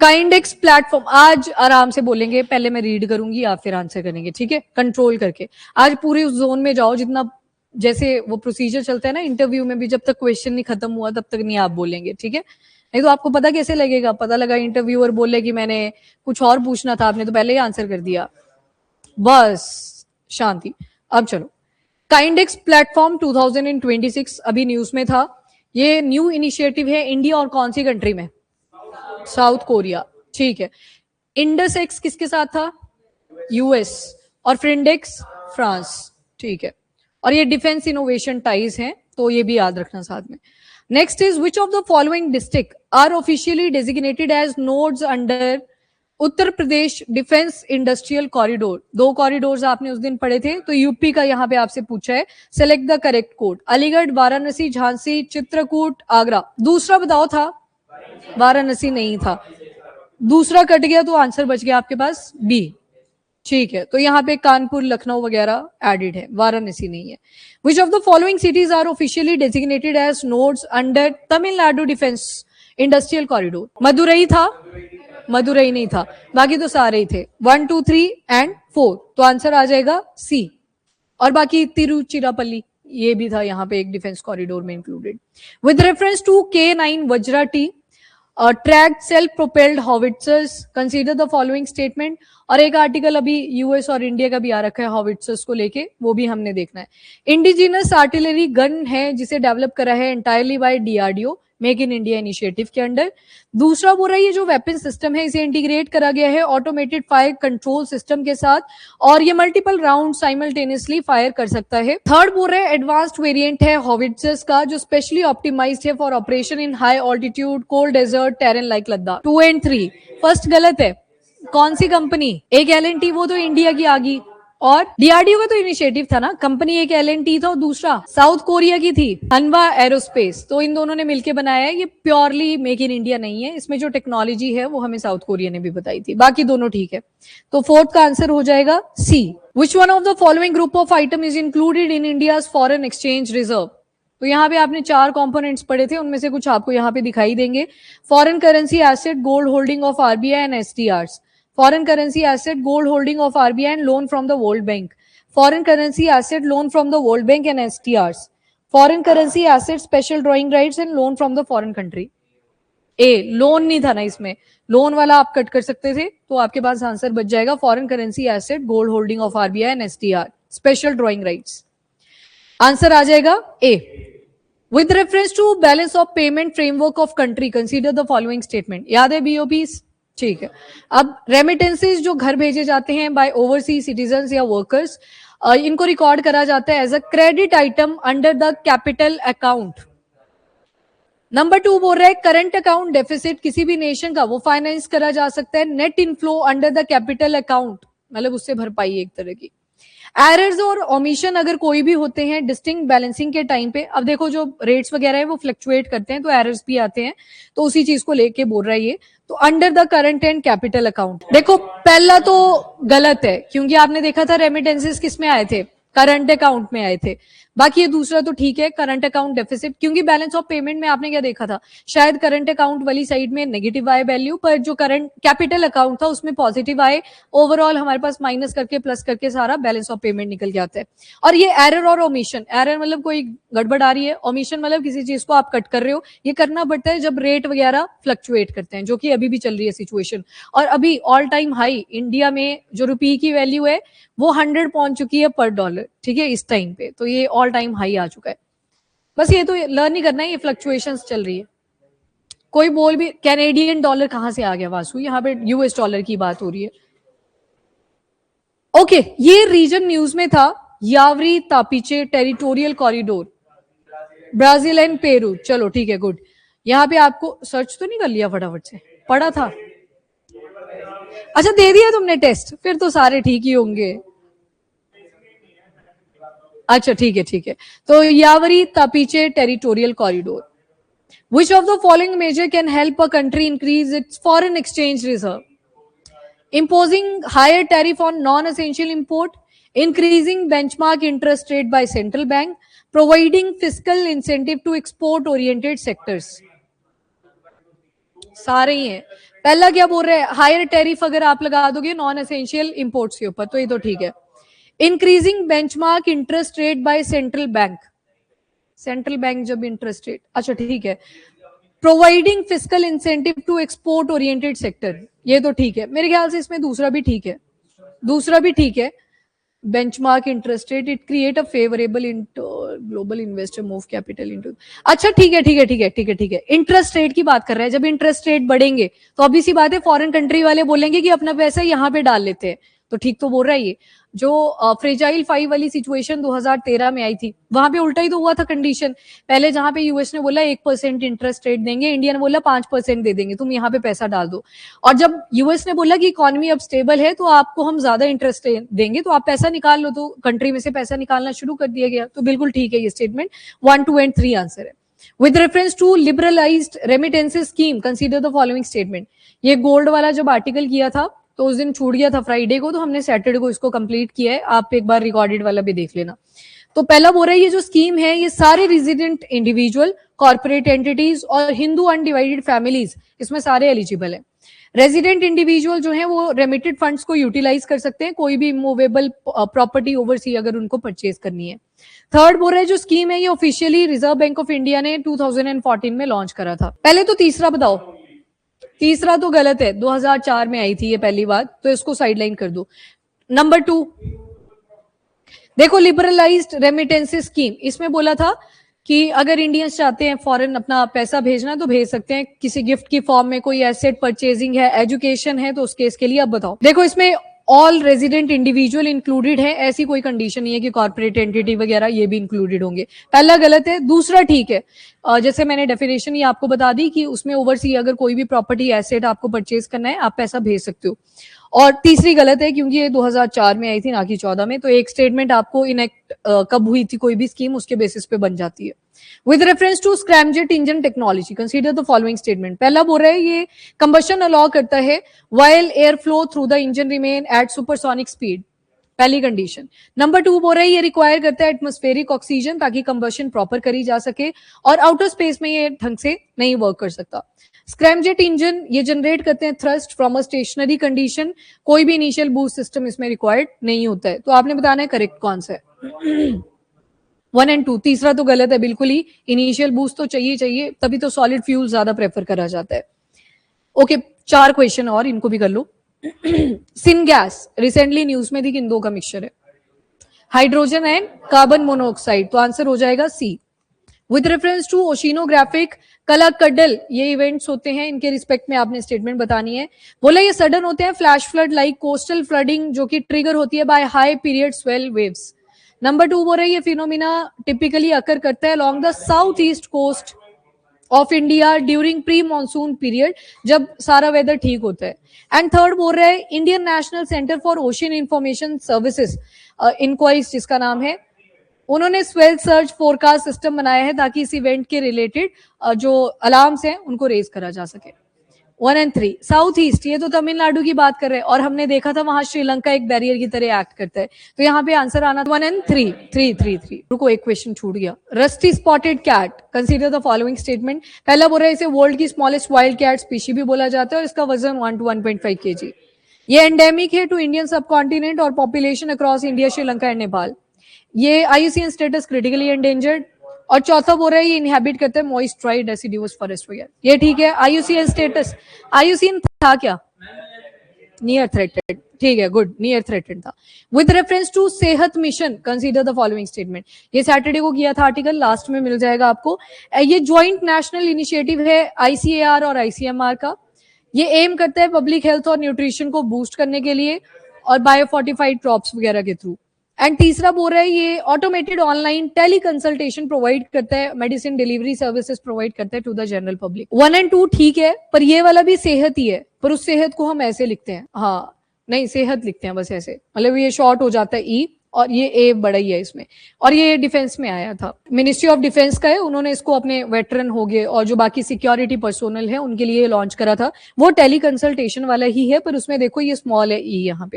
काइंडेक्स platform, आज आराम से बोलेंगे, पहले मैं रीड करूंगी आप फिर आंसर करेंगे, ठीक है, कंट्रोल करके। आज पूरे उस जोन में जाओ जितना, जैसे वो प्रोसीजर चलता है ना इंटरव्यू में भी, जब तक क्वेश्चन नहीं खत्म हुआ तब तक नहीं आप बोलेंगे, ठीक है। नहीं तो आपको पता कैसे लगेगा, पता लगा इंटरव्यूअर बोले कि मैंने कुछ और पूछना था, आपने तो पहले ही आंसर कर दिया, बस शांति। अब चलो, काइंडेक्स प्लेटफॉर्म 2026 अभी न्यूज में था। ये न्यू इनिशिएटिव है इंडिया और कौन सी कंट्री में? साउथ कोरिया, ठीक है। इंडसेक्स किसके साथ था? यूएस। और फ्रिंडेक्स फ्रांस, ठीक है। और ये डिफेंस इनोवेशन टाइज हैं, तो ये भी याद रखना साथ में। Next is which of the following district are officially designated as nodes under Uttar Pradesh defence industrial corridor. 2 corridors आपने उस दिन पढ़े थे, तो यूपी का यहां पे आपसे पूछा है। Select the correct code. Aligarh, Varanasi, Jhansi, Chitrakoot, Agra. दूसरा बताओ था? वाराणसी नहीं था, दूसरा कट गया तो आंसर बच गया आपके पास बी, ठीक है। तो यहाँ पे कानपुर, लखनऊ वगैरह एडेड है, वाराणसी नहीं है। Which of the following cities are officially designated as nodes under Tamil Nadu defence industrial corridor? Madurai था? मदुरई नहीं था, बाकी तो सारे ही थे, 1, 2, 3 एंड 4, तो आंसर आ जाएगा सी। और बाकी तिरुचिरापल्ली ये भी था यहाँ पे एक डिफेंस कॉरिडोर में included. With reference to K9 Vajra T tracked self propelled howitzers, consider the following statement. और एक आर्टिकल अभी यूएस और इंडिया का भी आ रखा है हॉविट्जर्स को लेके, वो भी हमने देखना है। इंडिजिनस आर्टिलरी गन है जिसे डेवलप करा है entirely bye DRDO, make in India initiative के अंडर। दूसरा बोल रहा है ये जो वेपन सिस्टम है इसे इंटीग्रेट करा गया है ऑटोमेटेड फायर कंट्रोल सिस्टम के साथ, और ये मल्टीपल राउंड साइमल्टेनियसली फायर कर सकता है। थर्ड बोल रहे हैं एडवांस्ड वेरिएंट है हॉविट्जर्स का जो स्पेशली ऑप्टिमाइज्ड है for operation in high altitude cold desert terrain like Ladakh. 2 and 3 first गलत है। कौन सी कंपनी? एक एलएनटी, वो तो इंडिया की आ गई, और डीआरडीओ का तो इनिशिएटिव था ना, कंपनी एक एलएनटी था और दूसरा साउथ कोरिया की थी हनवा एरोस्पेस, तो इन दोनों ने मिलकर बनाया है। ये प्योरली मेक इन इंडिया नहीं है, इसमें जो टेक्नोलॉजी है वो हमें साउथ कोरिया ने भी बताई थी, बाकी दोनों ठीक है। तो फोर्थ का आंसर हो जाएगा C. Which one of the following group of item is included in India's foreign exchange reserve? तो यहाँ पे आपने 4 कंपोनेंट्स पढ़े थे, उनमें से कुछ आपको यहाँ पे दिखाई देंगे। Foreign currency asset, gold holding of RBI and SDRs. Foreign currency asset, gold holding of RBI and loan from the World Bank. Foreign currency asset, loan from the World Bank and STRs. Foreign currency asset, special drawing rights and loan from the foreign country. A, loan नहीं था ना इसमें, loan वाला आप cut कर सकते थे, तो आपके पास आंसर बच जाएगा foreign currency asset, gold holding of RBI and STR, special drawing rights. Answer आ जाएगा A. With reference to balance of payment framework of country consider the following statement. याद है बीओपीस? ठीक है। अब रेमिटेंसेज जो घर भेजे जाते हैं बाय ओवरसीज सिटीजन्स या वर्कर्स, इनको रिकॉर्ड करा जाता है as a credit item under the capital account. Number 2 बोल रहा है करंट अकाउंट डेफिसिट किसी भी नेशन का वो फाइनेंस करा जा सकता है net inflow under the capital account, मतलब उससे भरपाई एक तरह की। एरर्स और ओमिशन अगर कोई भी होते हैं डिस्टिंक्ट बैलेंसिंग के टाइम पे, अब देखो जो रेट्स वगैरह है वो फ्लक्चुएट करते हैं तो एरर्स भी आते हैं, तो उसी चीज को लेके बोल रहा है ये। तो under the current and capital account, देखो पहला तो गलत है क्योंकि आपने देखा था रेमिटेंसेस किस में आए थे? करंट अकाउंट में आए थे। बाकी ये दूसरा तो ठीक है, करंट अकाउंट डेफिसिट, क्योंकि बैलेंस ऑफ पेमेंट में आपने क्या देखा था, शायद करंट अकाउंट वाली साइड में नेगेटिव आए वैल्यू, पर जो करंट कैपिटल अकाउंट था उसमें पॉजिटिव आए। ओवरऑल हमारे पास माइनस करके प्लस करके सारा बैलेंस ऑफ पेमेंट निकल के आता है। और ये एरर और ओमिशन, एरर मतलब कोई गड़बड़ आ रही है, ओमिशन मतलब किसी चीज को आप कट कर रहे हो, ये करना पड़ता है जब रेट वगैरह फ्लक्चुएट करते हैं, जो कि अभी भी चल रही है सिचुएशन। और अभी ऑल टाइम हाई इंडिया में जो रुपये की वैल्यू है वो 100 पहुंच चुकी है पर डॉलर, ठीक है, इस टाइम पे, तो ये ऑल टाइम हाई आ चुका है। बस ये तो लर्न ही करना है, ये फ्लक्चुएशंस चल रही है। कोई बोल भी कैनेडियन डॉलर कहां से आ गया वासु, यहाँ पे यूएस डॉलर की बात हो रही है। ओके, ये रीजन न्यूज में था, Yavari Tapiche territorial corridor, Brazil and Peru. चलो ठीक है, गुड। यहाँ पे आपको सर्च तो नहीं कर लिया फटाफट से, पढ़ा था? अच्छा दे दिया तुमने टेस्ट, फिर तो सारे ठीक ही होंगे। अच्छा ठीक है ठीक है। तो Yavari Tapiche territorial corridor, which of the following measure can help a country increase its foreign exchange reserve? imposing higher tariff on non-essential import, increasing benchmark interest rate by central bank, providing fiscal incentive to export oriented sectors। सारे ही हैं, पहला क्या बोल रहे हैं, higher tariff अगर आप लगा दोगे नॉन एसेंशियल इंपोर्ट्स के ऊपर, तो ये तो ठीक है। Increasing benchmark interest rate by central bank, central bank जब इंटरेस्ट रेट, अच्छा ठीक है। Providing fiscal incentive to export oriented sector, ये तो ठीक है मेरे ख्याल से। इसमें दूसरा भी ठीक है, दूसरा भी ठीक है। Benchmark interest rate, it create a favourable global investor move capital into, अच्छा ठीक है ठीक है ठीक है ठीक है ठीक है। इंटरेस्ट रेट की बात कर रहे हैं, जब इंटरेस्ट रेट बढ़ेंगे तो ऑब्वियस सी बात है फॉरेन कंट्री वाले बोलेंगे कि अपना पैसा यहाँ पे डाल लेते हैं, तो ठीक तो बोल रहा है ये। जो फ्रेजाइल 5 वाली सिचुएशन 2013 में आई थी, वहां पे उल्टा ही तो हुआ था कंडीशन। पहले जहां पे यूएस ने बोला 1% इंटरेस्ट रेट देंगे, इंडिया ने बोला 5% दे देंगे, तुम यहाँ पे पैसा डाल दो। और जब यूएस ने बोला कि इकोनॉमी अब स्टेबल है तो आपको हम ज्यादा इंटरेस्ट देंगे, तो आप पैसा निकाल लो, तो कंट्री में से पैसा निकालना शुरू कर दिया गया। तो बिल्कुल ठीक है ये स्टेटमेंट। 1, 2 एंड 3 आंसर है। With reference to liberalized remittances scheme, consider the following statement. ये गोल्ड वाला जब आर्टिकल किया था तो उस दिन छूट गया था फ्राइडे को, तो हमने सैटरडे को इसको कंप्लीट किया है। आप एक बार रिकॉर्डेड वाला भी देख लेना। तो पहला बोल रहा है ये जो स्कीम है ये सारे रेजिडेंट इंडिविजुअल, कॉर्पोरेट एंटिटीज और हिंदू अनडिवाइडेड फैमिलीज इसमें सारे एलिजिबल है। रेजिडेंट इंडिविजुअल जो है वो रेमिटेड फंड्स को यूटिलाइज कर सकते हैं, कोई भी इमूवेबल प्रॉपर्टी ओवरसी अगर उनको परचेज करनी है। थर्ड बोल रहा है जो स्कीम है ये officially reserve bank of India ने 2014 में लॉन्च करा था। पहले तो तीसरा बताओ, तीसरा तो गलत है, 2004 में आई थी ये पहली बात, तो इसको साइडलाइन कर दो। नंबर 2 देखो, लिबरलाइज्ड रेमिटेंसेस स्कीम, इसमें बोला था कि अगर इंडियंस चाहते हैं फॉरेन अपना पैसा भेजना तो भेज सकते हैं, किसी गिफ्ट की फॉर्म में, कोई एसेट परचेजिंग है, एजुकेशन है, तो उस केस के लिए। अब बताओ, देखो इसमें ऑल रेजिडेंट इंडिविजुअल इंक्लूडेड है, ऐसी कोई कंडीशन नहीं है कि कॉर्पोरेट एंटिटी वगैरह ये भी इंक्लूडेड होंगे। पहला गलत है, दूसरा ठीक है। जैसे मैंने डेफिनेशन ये आपको बता दी कि उसमें ओवरसी अगर कोई भी प्रॉपर्टी एसेट आपको परचेज करना है आप पैसा भेज सकते हो। और तीसरी गलत है क्योंकि ये 2004 में आई थी ना कि 14 में, तो एक स्टेटमेंट आपको इनेक्ट कब हुई थी कोई भी स्कीम उसके बेसिस पे बन जाती है। With reference to scramjet engine technology, consider the following statement. पहला बोल रहा है ये कंबशन अलाउ करता है while air flow through the engine remain at supersonic speed, पहली कंडीशन। नंबर 2 बोल रहा है ये रिक्वायर करता है एटमॉस्फेरिक ऑक्सीजन ताकि कंबशन प्रॉपर करी जा सके, और आउटर स्पेस में ये ढंग से नहीं वर्क कर सकता। स्क्रैमजेट इंजन ये जनरेट करते हैं thrust from a stationary condition, कोई भी इनिशियल बूस्ट सिस्टम इसमें रिक्वायर्ड नहीं होता है। तो आपने बताना है करेक्ट कौन सा है। 1 एंड 2, तीसरा तो गलत है बिल्कुल ही, इनिशियल बूस्ट तो चाहिए, तभी तो सॉलिड फ्यूल ज्यादा प्रेफर करा जाता है। ओके, 4 क्वेश्चन और, इनको भी कर लो। सिन गैस रिसेंटली न्यूज में थी, किन दो का मिक्सचर है, हाइड्रोजन एंड कार्बन मोनोऑक्साइड, तो आंसर हो जाएगा सी। विद रेफरेंस टू ओशिनोग्राफिक कलाकडल, ये इवेंट्स होते हैं, इनके रिस्पेक्ट में आपने स्टेटमेंट बतानी है। बोला ये सडन होते हैं flash flood like coastal flooding जो कि ट्रिगर होती है by high period swell waves. Number 2 बोल रहे हैं ये फिनोमिना टिपिकली अकर करता है along the south east coast of India during pre monsoon period, जब सारा वेदर ठीक होता है। एंड थर्ड बोल रहा है Indian National Centre for Ocean Information Services, INCOIS जिसका नाम है, उन्होंने स्वेल सर्च फोरकास्ट सिस्टम बनाया है ताकि इस इवेंट के रिलेटेड जो अलार्म्स हैं उनको रेज करा जा सके। 1 एंड 3, साउथ ईस्ट, ये तो तमिलनाडु की बात कर रहे हैं, और हमने देखा था वहां श्रीलंका एक बैरियर की तरह एक्ट करता है, तो यहाँ पे आंसर आना 1 एंड 3, 3, 3, 3। रुको, एक क्वेश्चन छूट गया। Rusty spotted cat, consider the following statement. पहला बोल रहा है इसे वर्ल्ड की स्मॉलेस्ट वाइल्ड कैट स्पीशी भी बोला जाता है और इसका वजन 1 to 1.5 kg। ये एंडेमिक है टू इंडियन सब कॉन्टिनेंट और population across India, Sri Lanka and Nepal. ये IUCN स्टेटस क्रिटिकली एंडेंजर्ड। और चौथा बोल रहा है ये इनहैबिट करते हैं मॉइस्ट ड्राई डेसिडुअस फॉरेस्ट वगैरह, ये ठीक है। IUCN स्टेटस, IUCN था क्या, नियर थ्रेटेड, ठीक है, गुड, नियर थ्रेटेड था। विद रेफरेंस टू सेहत mission, consider the following statement. ये सैटरडे को किया था आर्टिकल, लास्ट में मिल जाएगा आपको। ये ज्वाइंट नेशनल इनिशिएटिव है ICAR और ICMR का। ये एम करता है पब्लिक हेल्थ और न्यूट्रिशन को बूस्ट करने के लिए और बायोफोर्टिफाइड क्रॉप्स वगैरह के थ्रू। एंड तीसरा बोल रहा है ये automated online teleconsultation provide करता है, मेडिसिन डिलीवरी सर्विसेज प्रोवाइड करता है to the general public. 1 and 2 ठीक है, पर ये वाला भी सेहत ही है, पर उस सेहत को हम ऐसे लिखते हैं, हाँ नहीं सेहत लिखते हैं बस ऐसे, मतलब ये शॉर्ट हो जाता है ई, और ये ए बड़ा ही है इसमें। और ये डिफेंस में आया था, मिनिस्ट्री ऑफ डिफेंस का है, उन्होंने इसको अपने वेटरन हो गए और जो बाकी सिक्योरिटी पर्सोनल है उनके लिए लॉन्च करा था। वो टेली कंसल्टेशन वाला ही है, पर उसमें देखो ये स्मॉल है ई यहाँ पे।